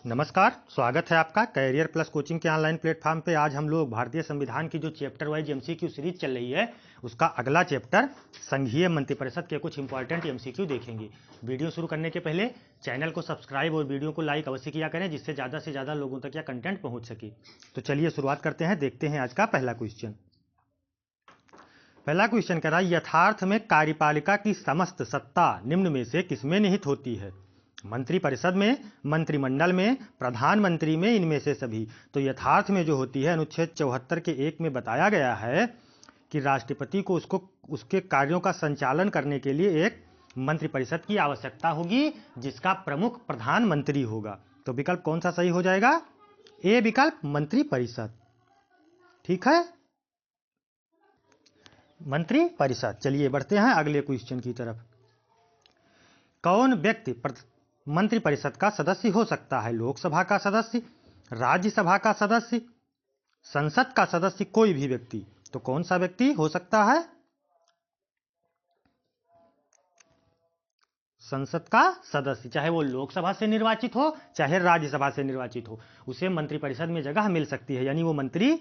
नमस्कार, स्वागत है आपका कैरियर प्लस कोचिंग के ऑनलाइन प्लेटफॉर्म पे। आज हम लोग भारतीय संविधान की जो चैप्टर वाइज एमसीक्यू सीरीज चल रही है उसका अगला चैप्टर संघीय मंत्रिपरिषद के कुछ इंपॉर्टेंट एमसीक्यू देखेंगे। वीडियो शुरू करने के पहले चैनल को सब्सक्राइब और वीडियो को लाइक अवश्य किया करें, जिससे ज़्यादा से ज़्यादा लोगों तक यह कंटेंट पहुँच सके। तो चलिए शुरुआत करते हैं, देखते हैं आज का पहला क्वेश्चन। पहला क्वेश्चन कह रहा है, यथार्थ में कार्यपालिका की समस्त सत्ता निम्न में से किसमें निहित होती है? मंत्रिपरिषद में, मंत्रिमंडल में, प्रधानमंत्री में, इनमें से सभी। तो यथार्थ में जो होती है, अनुच्छेद 74 के 1 में बताया गया है कि राष्ट्रपति को उसके कार्यों का संचालन करने के लिए एक मंत्रिपरिषद की आवश्यकता होगी, जिसका प्रमुख प्रधानमंत्री होगा। तो विकल्प कौन सा सही हो जाएगा? ए विकल्प, मंत्रिपरिषद। ठीक है, मंत्रिपरिषद। चलिए बढ़ते हैं अगले क्वेश्चन की तरफ। कौन व्यक्ति मंत्रिपरिषद का सदस्य हो सकता है? लोकसभा का सदस्य, राज्यसभा का सदस्य, संसद का सदस्य, कोई भी व्यक्ति। तो कौन सा व्यक्ति हो सकता है? संसद का सदस्य, चाहे वो लोकसभा से निर्वाचित हो चाहे राज्यसभा से निर्वाचित हो, उसे मंत्रिपरिषद में जगह मिल सकती है, यानी वो मंत्री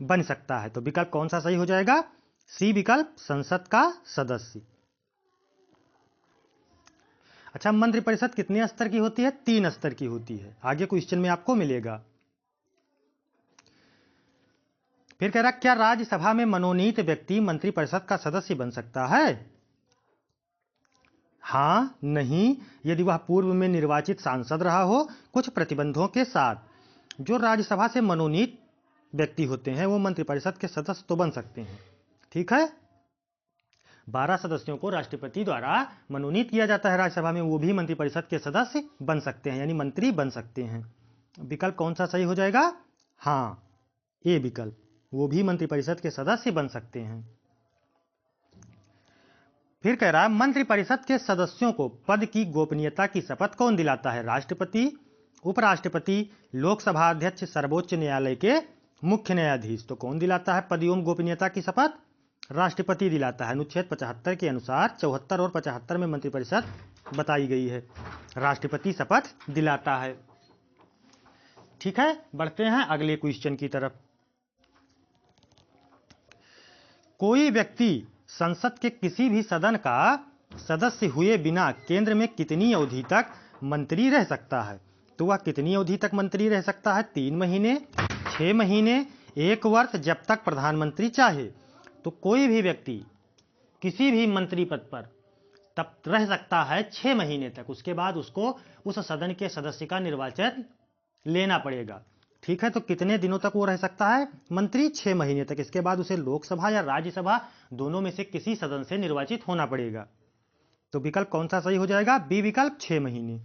बन सकता है। तो विकल्प कौन सा सही हो जाएगा? सी विकल्प, संसद का सदस्य। अच्छा, मंत्रिपरिषद कितने स्तर की होती है? 3 स्तर की होती है, आगे क्वेश्चन में आपको मिलेगा। फिर कह रहा, क्या राज्यसभा में मनोनीत व्यक्ति मंत्रिपरिषद का सदस्य बन सकता है? हाँ, नहीं, यदि वह पूर्व में निर्वाचित सांसद रहा हो, कुछ प्रतिबंधों के साथ। जो राज्यसभा से मनोनीत व्यक्ति होते हैं वो मंत्रिपरिषद के सदस्य तो बन सकते हैं। ठीक है, 12 सदस्यों को राष्ट्रपति द्वारा मनोनीत किया जाता है राज्यसभा में, वो भी मंत्रिपरिषद के सदस्य बन सकते हैं, यानी मंत्री बन सकते हैं। विकल्प कौन सा सही हो जाएगा? हाँ, ए विकल्प, वो भी मंत्रिपरिषद के सदस्य बन सकते हैं। फिर कह रहा है, मंत्रिपरिषद के सदस्यों को पद की गोपनीयता की शपथ कौन दिलाता है? राष्ट्रपति, उपराष्ट्रपति, लोकसभा अध्यक्ष, सर्वोच्च न्यायालय के मुख्य न्यायाधीश। तो कौन दिलाता है पद एवं गोपनीयता की शपथ? राष्ट्रपति दिलाता है। अनुच्छेद 75 के अनुसार 74 और 75 में मंत्रिपरिषद बताई गई है, राष्ट्रपति शपथ दिलाता है। ठीक है, बढ़ते हैं अगले क्वेश्चन की तरफ। कोई व्यक्ति संसद के किसी भी सदन का सदस्य हुए बिना केंद्र में कितनी अवधि तक मंत्री रह सकता है? तो वह कितनी अवधि तक मंत्री रह सकता है? 3 महीने, 6 महीने, 1 वर्ष, जब तक प्रधानमंत्री चाहे। तो कोई भी व्यक्ति किसी भी मंत्री पद पर तब रह सकता है 6 महीने तक, उसके बाद उसको उस सदन के सदस्य का निर्वाचन लेना पड़ेगा। ठीक है, तो कितने दिनों तक वो रह सकता है मंत्री? 6 महीने तक। इसके बाद उसे लोकसभा या राज्यसभा दोनों में से किसी सदन से निर्वाचित होना पड़ेगा। तो विकल्प कौन सा सही हो जाएगा? बी विकल्प, 6 महीने।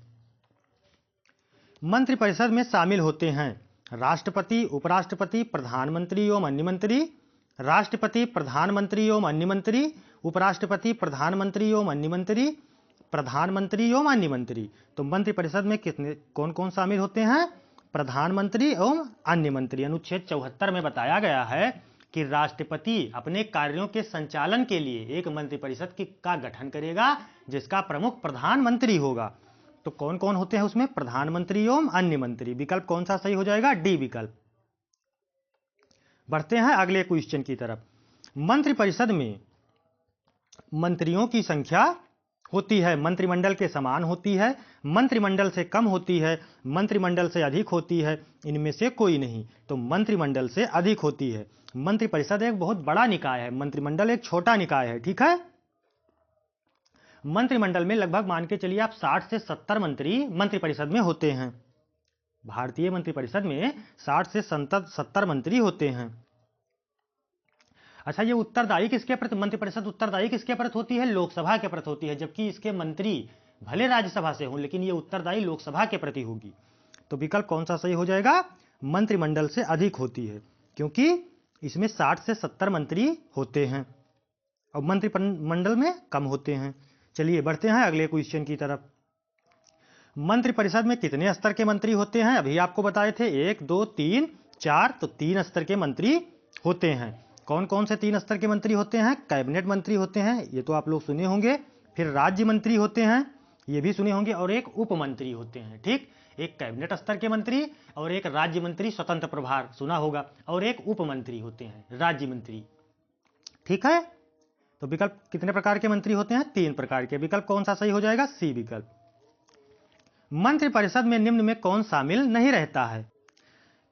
मंत्रिपरिषद में शामिल होते हैं राष्ट्रपति, उपराष्ट्रपति, प्रधानमंत्री एवं अन्य मंत्री, राष्ट्रपति, प्रधानमंत्री एवं अन्य मंत्री, उपराष्ट्रपति, प्रधानमंत्री एवं अन्य मंत्री, प्रधानमंत्री एवं अन्य मंत्री। तो मंत्रिपरिषद में कितने कौन कौन शामिल होते हैं? प्रधानमंत्री एवं अन्य मंत्री। अनुच्छेद 74 में बताया गया है कि राष्ट्रपति अपने कार्यों के संचालन के लिए एक मंत्रिपरिषद का गठन करेगा, जिसका प्रमुख प्रधानमंत्री होगा। तो कौन कौन होते हैं उसमें? प्रधानमंत्री एवं अन्य मंत्री। विकल्प कौन सा सही हो जाएगा? डी विकल्प। बढ़ते हैं अगले क्वेश्चन की तरफ। मंत्रिपरिषद में मंत्रियों की संख्या होती है, मंत्रिमंडल के समान होती है, मंत्रिमंडल से कम होती है, मंत्रिमंडल से अधिक होती है, इनमें से कोई नहीं। तो मंत्रिमंडल से अधिक होती है। मंत्रिपरिषद एक बहुत बड़ा निकाय है, मंत्रिमंडल एक छोटा निकाय है। ठीक है, मंत्रिमंडल में लगभग मान के चलिए आप 60 से 70 मंत्री मंत्रिपरिषद में होते हैं। भारतीय मंत्रिपरिषद में 60 से 70 मंत्री होते हैं। अच्छा, ये उत्तरदायी किसके प्रति, मंत्रिपरिषद उत्तरदायी किसके प्रति होती है? लोकसभा के प्रति होती है, जबकि इसके मंत्री भले राज्यसभा से हों लेकिन ये उत्तरदायी लोकसभा के प्रति होगी। तो विकल्प कौन सा सही हो जाएगा? मंत्रिमंडल से अधिक होती है, क्योंकि इसमें 60 से 70 मंत्री होते हैं और मंत्रिमंडल में कम होते हैं। चलिए बढ़ते हैं अगले क्वेश्चन की तरफ। मंत्रिपरिषद में कितने स्तर के मंत्री होते हैं? अभी आपको बताए थे 1, 2, 3, 4। तो 3 स्तर के मंत्री होते हैं। कौन कौन से 3 स्तर के मंत्री होते हैं? कैबिनेट मंत्री होते हैं, ये तो आप लोग सुने होंगे। फिर राज्य मंत्री होते हैं, ये भी सुने होंगे, और एक उप मंत्री होते हैं। ठीक, एक कैबिनेट स्तर के मंत्री और एक राज्य मंत्री स्वतंत्र प्रभार सुना होगा, और एक उप मंत्री होते हैं राज्य मंत्री। ठीक है, तो विकल्प कितने प्रकार के मंत्री होते हैं? 3 प्रकार के। विकल्प कौन सा सही हो जाएगा? सी विकल्प। मंत्रिपरिषद में निम्न में कौन शामिल नहीं रहता है?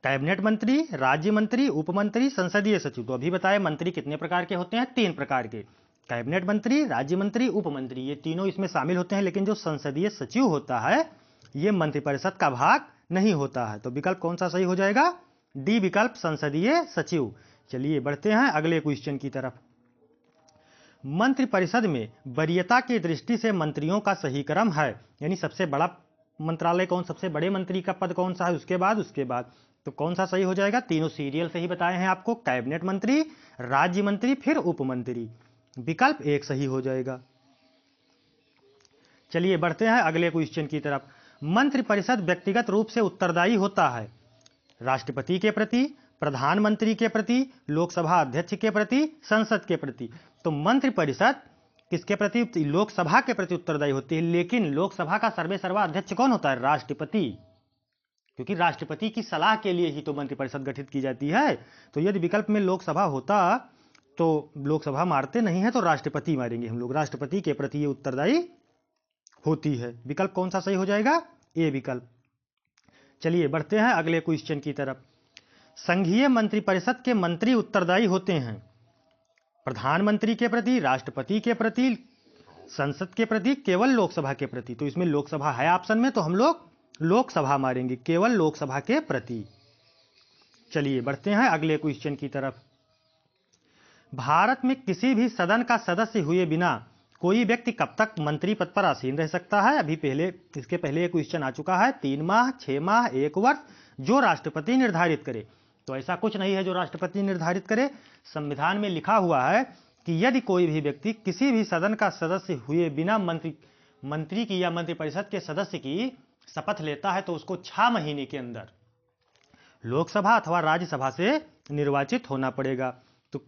कैबिनेट मंत्री, राज्य मंत्री, उप मंत्री, संसदीय सचिव। तो अभी बताए मंत्री कितने प्रकार के होते हैं? 3 प्रकार के। कैबिनेट मंत्री, राज्य मंत्री, उप मंत्री, ये तीनों इसमें शामिल होते हैं, लेकिन जो संसदीय सचिव होता है ये मंत्रिपरिषद का भाग नहीं होता है। तो विकल्प कौन सा सही हो जाएगा? डी विकल्प, संसदीय सचिव। चलिए बढ़ते हैं अगले क्वेश्चन की तरफ। मंत्रिपरिषद में वरीयता की दृष्टि से मंत्रियों का सही क्रम है, यानी सबसे बड़ा मंत्रालय कौन, सबसे बड़े मंत्री का पद कौन सा है, उसके बाद तो कौन सा सही हो जाएगा? तीनों सीरियल से ही बताए हैं आपको, कैबिनेट मंत्री, राज्य मंत्री, फिर उप मंत्री। विकल्प 1 सही हो जाएगा। चलिए बढ़ते हैं अगले क्वेश्चन की तरफ। मंत्रिपरिषद व्यक्तिगत रूप से उत्तरदायी होता है राष्ट्रपति के प्रति, प्रधानमंत्री के प्रति, लोकसभा अध्यक्ष के प्रति, संसद के प्रति। तो मंत्रिपरिषद किसके प्रति? लोकसभा के प्रति उत्तरदायी होती है, लेकिन लोकसभा का सर्वेसर्वा अध्यक्ष कौन होता है? राष्ट्रपति, क्योंकि राष्ट्रपति की सलाह के लिए ही तो मंत्रिपरिषद गठित की जाती है। तो यदि विकल्प में लोकसभा होता तो लोकसभा मारते नहीं है, तो राष्ट्रपति मारेंगे हम लोग, राष्ट्रपति के प्रति ये उत्तरदायी होती है। विकल्प कौन सा सही हो जाएगा? ए विकल्प। चलिए बढ़ते हैं अगले क्वेश्चन की तरफ। संघीय मंत्रिपरिषद के मंत्री उत्तरदायी होते हैं प्रधानमंत्री के प्रति, राष्ट्रपति के प्रति, संसद के प्रति, केवल लोकसभा के प्रति। तो इसमें लोकसभा है ऑप्शन में, तो हम लोग लोकसभा मारेंगे, केवल लोकसभा के प्रति। चलिए बढ़ते हैं अगले क्वेश्चन की तरफ। भारत में किसी भी सदन का सदस्य हुए बिना कोई व्यक्ति कब तक मंत्री पद पर आसीन रह सकता है? अभी इसके पहले एक क्वेश्चन आ चुका है, 3 माह, 6 माह, 1 वर्ष, जो राष्ट्रपति निर्धारित करे। तो ऐसा कुछ नहीं है जो राष्ट्रपति निर्धारित करे। संविधान में लिखा हुआ है कि यदि कोई भी व्यक्ति किसी भी सदन का सदस्य हुए बिना मंत्री की या मंत्रिपरिषद के सदस्य की शपथ लेता है तो उसको 6 महीने के अंदर लोकसभा अथवा राज्यसभा से निर्वाचित होना पड़ेगा। तो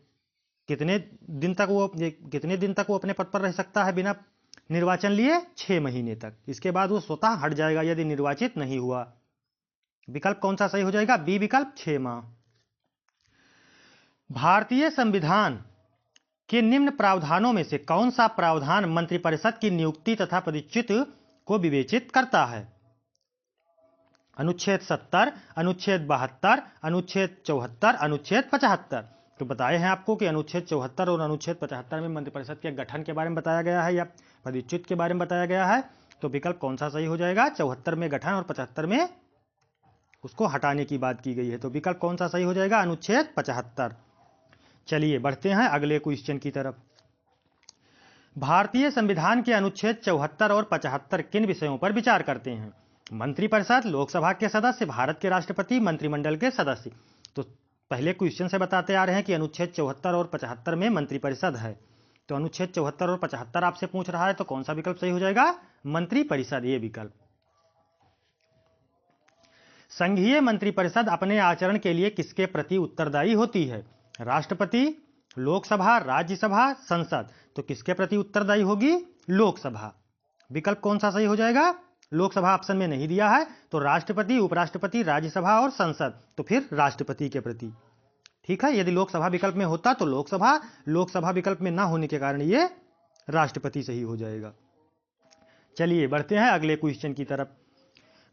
कितने दिन तक वो अपने पद पर रह सकता है बिना निर्वाचन लिए? 6 महीने तक। इसके बाद वो स्वतः हट जाएगा यदि निर्वाचित नहीं हुआ। विकल्प कौन सा सही हो जाएगा? बी विकल्प, 6 माह। भारतीय संविधान के निम्न प्रावधानों में से कौन सा प्रावधान मंत्रिपरिषद की नियुक्ति तथा पदच्युति को विवेचित करता है? अनुच्छेद 70, अनुच्छेद 72, अनुच्छेद 74, अनुच्छेद 75। तो बताए हैं आपको कि अनुच्छेद 74 और अनुच्छेद 75 में मंत्रिपरिषद के गठन के बारे में बताया गया है या पदच्युति के बारे में बताया गया है। तो विकल्प कौन सा सही हो जाएगा? 74 में गठन और 75 में उसको हटाने की बात की गई है। तो विकल्प कौन सा सही हो जाएगा? अनुच्छेद 75। चलिए बढ़ते हैं अगले क्वेश्चन की तरफ। भारतीय संविधान के अनुच्छेद 74 और 75 किन विषयों पर विचार करते हैं? मंत्रिपरिषद, लोकसभा के सदस्य, भारत के राष्ट्रपति, मंत्रिमंडल के सदस्य। तो पहले क्वेश्चन से बताते आ रहे हैं कि अनुच्छेद 74 और 75 में मंत्रिपरिषद है। तो अनुच्छेद 74 और 75 आपसे पूछ रहा है, तो कौन सा विकल्प सही हो जाएगा? मंत्रिपरिषद, ये विकल्प। संघीय मंत्रिपरिषद अपने आचरण के लिए किसके प्रति उत्तरदायी होती है? राष्ट्रपति, लोकसभा, राज्यसभा, संसद। तो किसके प्रति उत्तरदायी होगी? लोकसभा। विकल्प कौन सा सही हो जाएगा? लोकसभा ऑप्शन में नहीं दिया है, तो राष्ट्रपति, उपराष्ट्रपति, राज्यसभा और संसद। तो फिर राष्ट्रपति के प्रति। ठीक है, यदि लोकसभा विकल्प में होता तो लोकसभा विकल्प में ना होने के कारण ये राष्ट्रपति सही हो जाएगा। चलिए बढ़ते हैं अगले क्वेश्चन की तरफ।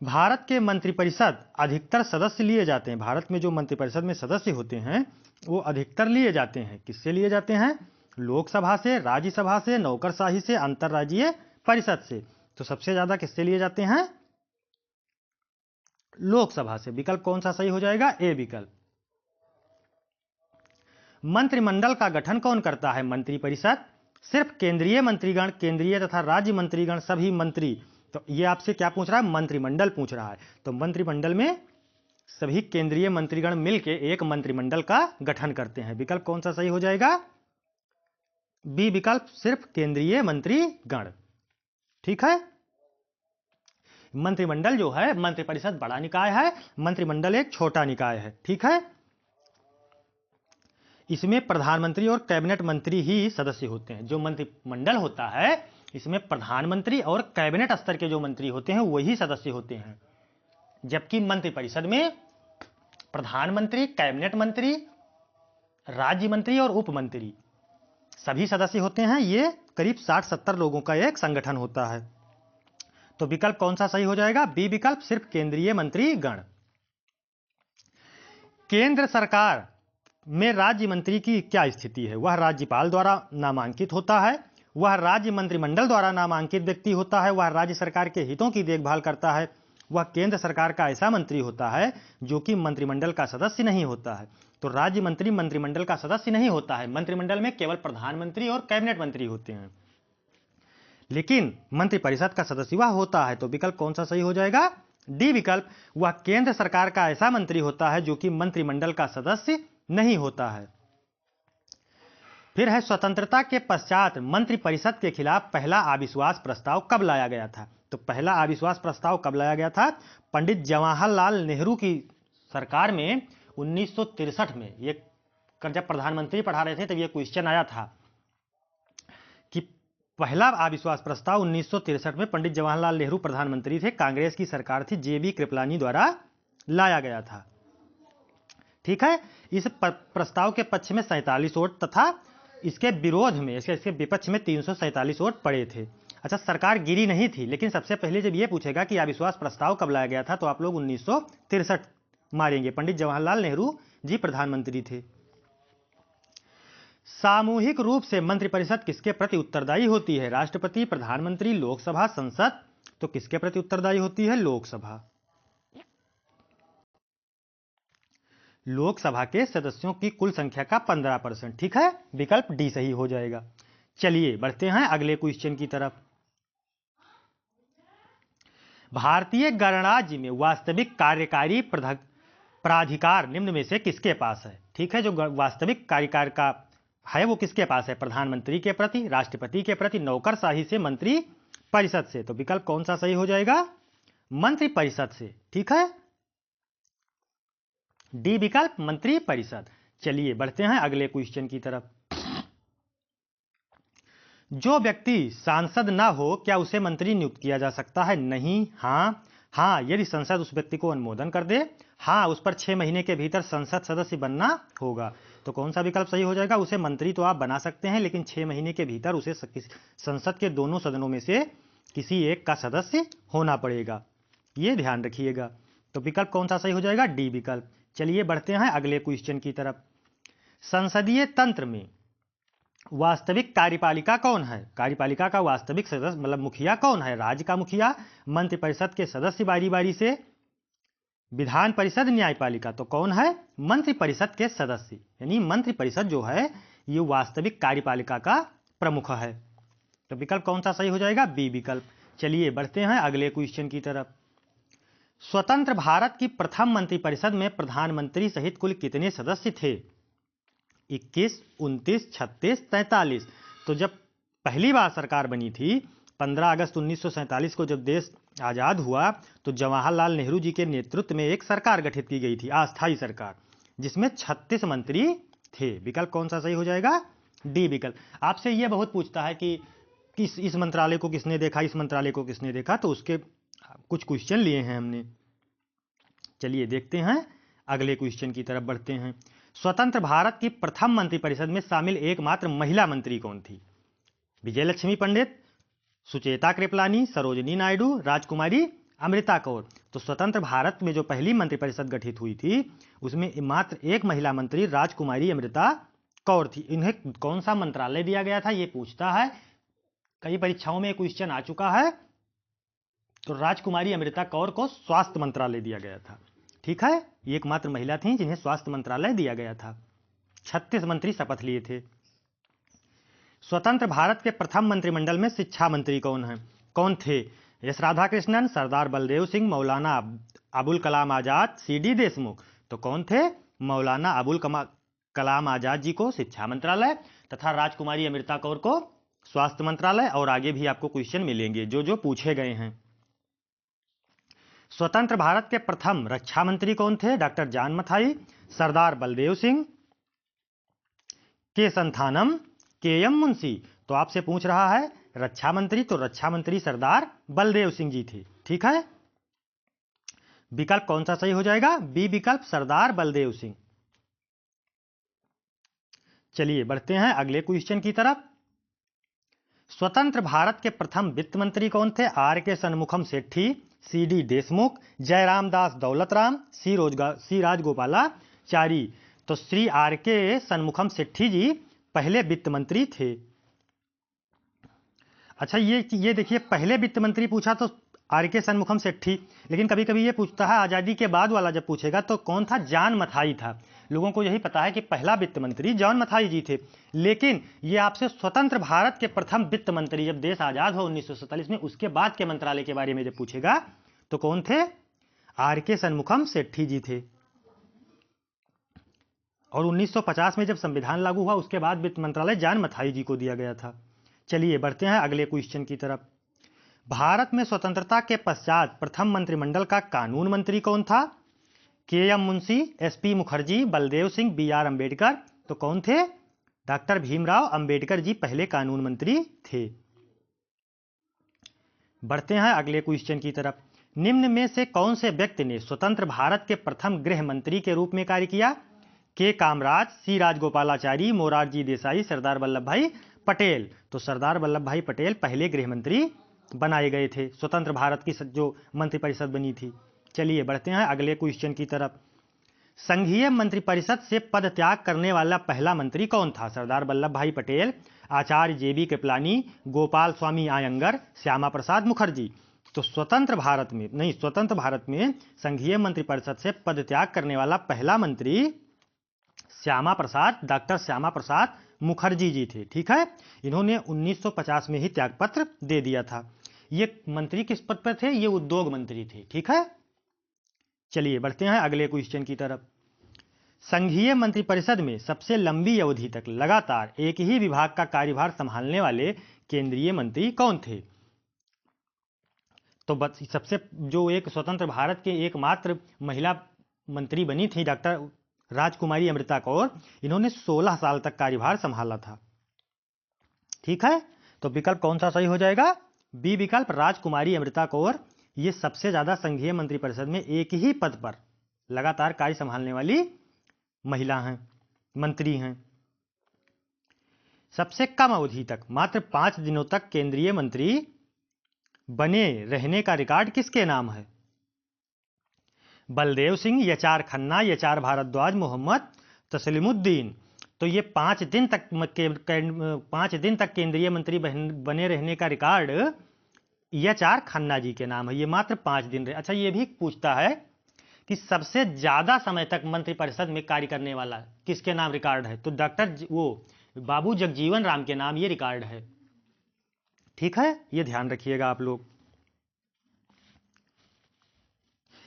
भारत के मंत्रिपरिषद अधिकतर सदस्य लिए जाते हैं। भारत में जो मंत्रिपरिषद में सदस्य होते हैं वो अधिकतर लिए जाते हैं। किससे लिए जाते हैं? लोकसभा से, राज्यसभा से, नौकरशाही से, अंतर्राज्यीय परिषद से। तो सबसे ज्यादा किससे लिए जाते हैं? लोकसभा से। विकल्प कौन सा सही हो जाएगा? ए विकल्प। मंत्रिमंडल का गठन कौन करता है? मंत्रिपरिषद, सिर्फ केंद्रीय मंत्रीगण, केंद्रीय तथा राज्य मंत्रीगण, सभी मंत्री। तो ये आपसे क्या पूछ रहा है? मंत्रिमंडल पूछ रहा है। तो मंत्रिमंडल में सभी केंद्रीय मंत्रीगण मिलकर एक मंत्रिमंडल का गठन करते हैं। विकल्प कौन सा सही हो जाएगा? बी विकल्प, सिर्फ केंद्रीय मंत्रीगण। ठीक है, मंत्रिमंडल जो है, मंत्रिपरिषद बड़ा निकाय है, मंत्रिमंडल एक छोटा निकाय है। ठीक है, इसमें प्रधानमंत्री और कैबिनेट मंत्री ही सदस्य होते हैं। जो मंत्रिमंडल होता है इसमें प्रधानमंत्री और कैबिनेट स्तर के जो मंत्री होते हैं वही सदस्य होते हैं। जबकि मंत्रिपरिषद में प्रधानमंत्री, कैबिनेट मंत्री, राज्य मंत्री और उप मंत्री सभी सदस्य होते हैं। ये करीब 60-70 लोगों का एक संगठन होता है। तो विकल्प कौन सा सही हो जाएगा? बी विकल्प, सिर्फ केंद्रीय मंत्री गण। केंद्र सरकार में राज्य मंत्री की क्या स्थिति है? वह राज्यपाल द्वारा नामांकित होता है, वह राज्य मंत्रिमंडल द्वारा नामांकित व्यक्ति होता है, वह राज्य सरकार के हितों की देखभाल करता है, वह केंद्र सरकार का ऐसा मंत्री होता है जो कि मंत्रिमंडल का सदस्य नहीं होता है। तो राज्य मंत्री मंत्रिमंडल का सदस्य नहीं होता है। मंत्रिमंडल में केवल प्रधानमंत्री और कैबिनेट मंत्री होते हैं, लेकिन मंत्रिपरिषद का सदस्य वह होता है। तो विकल्प कौन सा सही हो जाएगा? डी विकल्प, वह केंद्र सरकार का ऐसा मंत्री होता है जो कि मंत्रिमंडल का सदस्य नहीं होता है। फिर है, स्वतंत्रता के पश्चात मंत्रिपरिषद के खिलाफ पहला अविश्वास प्रस्ताव कब लाया गया था? तो पहला अविश्वास प्रस्ताव कब लाया गया था? पंडित जवाहरलाल नेहरू की सरकार में 1963 में। ये जब प्रधानमंत्री पढ़ा रहे थे तब ये क्वेश्चन आया था कि पहला अविश्वास प्रस्ताव 1963 में पंडित जवाहरलाल नेहरू प्रधानमंत्री थे, कांग्रेस की सरकार थी, जेबी कृपलानी द्वारा लाया गया था। ठीक है। इस प्रस्ताव के पक्ष में 47 वोट तथा इसके विरोध में, इसके विपक्ष में 347 वोट पड़े थे। अच्छा, सरकार गिरी नहीं थी, लेकिन सबसे पहले जब ये पूछेगा कि अविश्वास प्रस्ताव कब लाया गया था तो आप लोग 1963 मारेंगे। पंडित जवाहरलाल नेहरू जी प्रधानमंत्री थे। सामूहिक रूप से मंत्रिपरिषद किसके प्रति उत्तरदायी होती है? राष्ट्रपति, प्रधानमंत्री, लोकसभा, संसद। तो किसके प्रति उत्तरदायी होती है? लोकसभा। लोकसभा के सदस्यों की कुल संख्या का 15%। ठीक है, विकल्प डी सही हो जाएगा। चलिए बढ़ते हैं अगले क्वेश्चन की तरफ। भारतीय गणराज्य में वास्तविक कार्यकारी प्राधिकार निम्न में से किसके पास है? ठीक है, जो वास्तविक कार्यकारी का है वो किसके पास है? प्रधानमंत्री के प्रति, राष्ट्रपति के प्रति, नौकरशाही से, मंत्री परिषद से। तो विकल्प कौन सा सही हो जाएगा? मंत्री परिषद से। ठीक है, डी विकल्प, मंत्री परिषद। चलिए बढ़ते हैं अगले क्वेश्चन की तरफ। जो व्यक्ति सांसद ना हो क्या उसे मंत्री नियुक्त किया जा सकता है? नहीं, हाँ। हाँ, यदि संसद उस व्यक्ति को अनुमोदन कर दे। हाँ, उस पर 6 महीने के भीतर संसद सदस्य बनना होगा। तो कौन सा विकल्प सही हो जाएगा? उसे मंत्री तो आप बना सकते हैं, लेकिन 6 महीने के भीतर उसे संसद के दोनों सदनों में से किसी एक का सदस्य होना पड़ेगा। ये ध्यान रखिएगा। तो विकल्प कौन सा सही हो जाएगा? डी विकल्प। चलिए बढ़ते हैं अगले क्वेश्चन की तरफ। संसदीय तंत्र में वास्तविक कार्यपालिका कौन है? कार्यपालिका का वास्तविक सदस्य मतलब मुखिया कौन है? राज्य का मुखिया, मंत्रिपरिषद के सदस्य बारी बारी से, विधान परिषद, न्यायपालिका। तो कौन है? मंत्रिपरिषद के सदस्य, यानी मंत्रिपरिषद जो है ये वास्तविक कार्यपालिका का प्रमुख है। तो विकल्प कौन सा सही हो जाएगा? बी विकल्प। चलिए बढ़ते हैं अगले क्वेश्चन की तरफ। स्वतंत्र भारत की प्रथम मंत्रिपरिषद में प्रधानमंत्री सहित कुल कितने सदस्य थे? 21, 29, 36, 43। तो जब पहली बार सरकार बनी थी 15 अगस्त 1947 को, जब देश आजाद हुआ, तो जवाहरलाल नेहरू जी के नेतृत्व में एक सरकार गठित की गई थी, अस्थायी सरकार, जिसमें 36 मंत्री थे। विकल्प कौन सा सही हो जाएगा? डी विकल्प। आपसे यह बहुत पूछता है कि इस मंत्रालय को किसने देखा, इस मंत्रालय को किसने देखा, तो उसके कुछ क्वेश्चन लिए हैं हमने। चलिए देखते हैं अगले क्वेश्चन की तरफ बढ़ते हैं। स्वतंत्र भारत की प्रथम मंत्रिपरिषद में शामिल एकमात्र महिला मंत्री कौन थी? विजयलक्ष्मी पंडित, सुचेता कृपलानी, सरोजिनी नायडू, राजकुमारी अमृता कौर। तो स्वतंत्र भारत में जो पहली मंत्रिपरिषद गठित हुई थी उसमें मात्र एक महिला मंत्री राजकुमारी अमृता कौर थी। इन्हें कौन सा मंत्रालय दिया गया था ये पूछता है, कई परीक्षाओं में क्वेश्चन आ चुका है। तो राजकुमारी अमृता कौर को स्वास्थ्य मंत्रालय दिया गया था। ठीक है, एकमात्र महिला थी जिन्हें स्वास्थ्य मंत्रालय दिया गया था। 36 मंत्री शपथ लिए थे। स्वतंत्र भारत के प्रथम मंत्रिमंडल में शिक्षा मंत्री कौन थे? एस राधाकृष्णन, सरदार बलदेव सिंह, मौलाना अबुल कलाम आजाद, सीडी देशमुख। तो कौन थे? मौलाना अबुल कलाम आजाद जी को शिक्षा मंत्रालय तथा राजकुमारी अमृता कौर को स्वास्थ्य मंत्रालय। और आगे भी आपको क्वेश्चन मिलेंगे जो पूछे गए हैं। स्वतंत्र भारत के प्रथम रक्षा मंत्री कौन थे? डॉक्टर जान मथाई, सरदार बलदेव सिंह, के संथानम, के एम मुंशी। तो आपसे पूछ रहा है रक्षा मंत्री, तो रक्षा मंत्री सरदार बलदेव सिंह जी थे। ठीक है, विकल्प कौन सा सही हो जाएगा? बी विकल्प सरदार बलदेव सिंह। चलिए बढ़ते हैं अगले क्वेश्चन की तरफ। स्वतंत्र भारत के प्रथम वित्त मंत्री कौन थे? आर के सन्मुखम सेठी, सी डी देशमुख, जयराम दास दौलतराम, सी राजगोपालाचारी। तो श्री आर के सन्मुखम सेठी जी पहले वित्त मंत्री थे। अच्छा ये देखिए, पहले वित्त मंत्री पूछा तो आर के सन्मुखम सेठी, लेकिन कभी कभी ये पूछता है आजादी के बाद वाला जब पूछेगा तो कौन था? जॉन मथाई था। लोगों को यही पता है कि पहला वित्त मंत्री जॉन मथाई जी थे, लेकिन ये आपसे स्वतंत्र भारत के प्रथम वित्त मंत्री जब देश आजाद हो 1947 में, उसके बाद के मंत्रालय के बारे में जब पूछेगा तो कौन थे? आर के सन्मुखम सेठी जी थे। और 1950 में जब संविधान लागू हुआ उसके बाद वित्त मंत्रालय जॉन मथाई जी को दिया गया था। चलिए बढ़ते हैं अगले क्वेश्चन की तरफ। भारत में स्वतंत्रता के पश्चात प्रथम मंत्रिमंडल का कानून मंत्री कौन था? K M Munshi, S P Mukherjee, Baldev Singh, B R Ambedkar. तो कौन थे? डॉक्टर भीमराव अंबेडकर जी पहले कानून मंत्री थे। बढ़ते हैं अगले क्वेश्चन की तरफ। निम्न में से कौन से व्यक्ति ने स्वतंत्र भारत के प्रथम गृह मंत्री के रूप में कार्य किया? के कामराज, सी राजगोपालाचारी, मोरारजी देसाई, सरदार वल्लभ भाई पटेल। तो सरदार वल्लभ भाई पटेल पहले गृह मंत्री बनाए गए थे, स्वतंत्र भारत की जो मंत्रिपरिषद बनी थी। चलिए बढ़ते हैं अगले क्वेश्चन की तरफ। संघीय मंत्रिपरिषद से पद त्याग करने वाला पहला मंत्री कौन था? सरदार वल्लभ भाई पटेल, आचार्य जेबी कृपलानी, गोपाल स्वामी आयंगर, श्यामा प्रसाद मुखर्जी। तो स्वतंत्र भारत में संघीय मंत्रिपरिषद से पद त्याग करने वाला पहला मंत्री डॉक्टर श्यामा प्रसाद मुखर्जी जी थे। ठीक है, इन्होंने 1950 में ही त्यागपत्र दे दिया था। ये मंत्री किस पद पर थे? ये उद्योग मंत्री थे। ठीक है, चलिए बढ़ते हैं अगले क्वेश्चन की तरफ। संघीय मंत्रिपरिषद में सबसे लंबी अवधि तक लगातार एक ही विभाग का कार्यभार संभालने वाले केंद्रीय मंत्री कौन थे? तो सबसे जो एक स्वतंत्र भारत के एकमात्र महिला मंत्री बनी थी डॉक्टर राजकुमारी अमृता कौर, इन्होंने 16 साल तक कार्यभार संभाला था। ठीक है, तो विकल्प कौन सा सही हो जाएगा? बी विकल्प राजकुमारी अमृता कौर। ये सबसे ज्यादा संघीय मंत्रिपरिषद में एक ही पद पर लगातार कार्य संभालने वाली महिला हैं, मंत्री हैं। सबसे कम अवधि तक मात्र 5 दिनों तक केंद्रीय मंत्री बने रहने का रिकॉर्ड किसके नाम है? बलदेव सिंह, एच.आर. खन्ना, एच.आर. भारद्वाज, मोहम्मद तस्लीमुद्दीन। तो ये 5 दिन तक केंद्रीय मंत्री बने रहने का रिकॉर्ड एच.आर. खन्ना जी के नाम है। ये मात्र 5 दिन रहे। अच्छा, ये भी पूछता है कि सबसे ज्यादा समय तक मंत्रिपरिषद में कार्य करने वाला किसके नाम रिकॉर्ड है? तो बाबू जगजीवन राम के नाम ये रिकॉर्ड है। ठीक है, ये ध्यान रखिएगा आप लोग।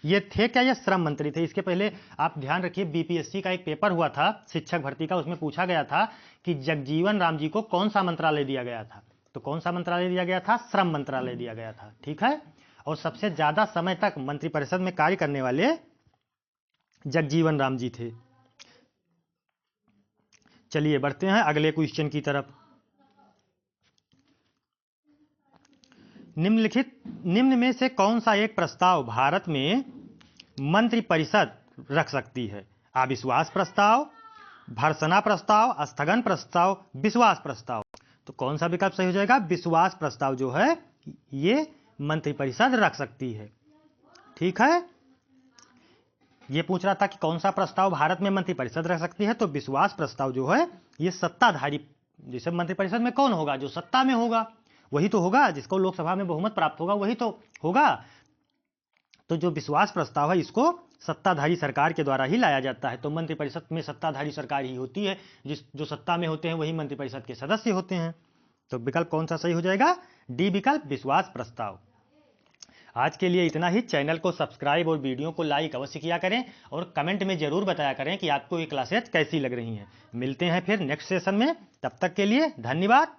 ये थे क्या? ये श्रम मंत्री थे। इसके पहले आप ध्यान रखिए, बीपीएससी का एक पेपर हुआ था शिक्षक भर्ती का, उसमें पूछा गया था कि जगजीवन राम जी को कौन सा मंत्रालय दिया गया था? तो कौन सा मंत्रालय दिया गया था? श्रम मंत्रालय दिया गया था। ठीक है, और सबसे ज्यादा समय तक मंत्रिपरिषद में कार्य करने वाले जगजीवन राम जी थे। चलिए बढ़ते हैं अगले क्वेश्चन की तरफ। निम्न में से कौन सा एक प्रस्ताव भारत में मंत्रिपरिषद रख सकती है? अविश्वास प्रस्ताव, भर्त्सना प्रस्ताव, स्थगन प्रस्ताव, विश्वास प्रस्ताव। तो कौन सा विकल्प सही हो जाएगा? विश्वास प्रस्ताव जो है ये मंत्रिपरिषद रख सकती है। ठीक है, ये पूछ रहा था कि कौन सा प्रस्ताव भारत में मंत्रिपरिषद रख सकती है, तो विश्वास प्रस्ताव जो है ये सत्ताधारी, जैसे मंत्रिपरिषद में कौन होगा? जो सत्ता में होगा वही तो होगा, जिसको लोकसभा में बहुमत प्राप्त होगा वही तो होगा। तो जो विश्वास प्रस्ताव है इसको सत्ताधारी सरकार के द्वारा ही लाया जाता है। तो मंत्रिपरिषद में सत्ताधारी सरकार ही होती है, जो सत्ता में होते हैं वही मंत्रिपरिषद के सदस्य होते हैं। तो विकल्प कौन सा सही हो जाएगा? डी विकल्प, विश्वास प्रस्ताव। आज के लिए इतना ही। चैनल को सब्सक्राइब और वीडियो को लाइक अवश्य किया करें और कमेंट में जरूर बताया करें कि आपको ये क्लासेज कैसी लग रही हैं। मिलते हैं फिर नेक्स्ट सेशन में, तब तक के लिए धन्यवाद।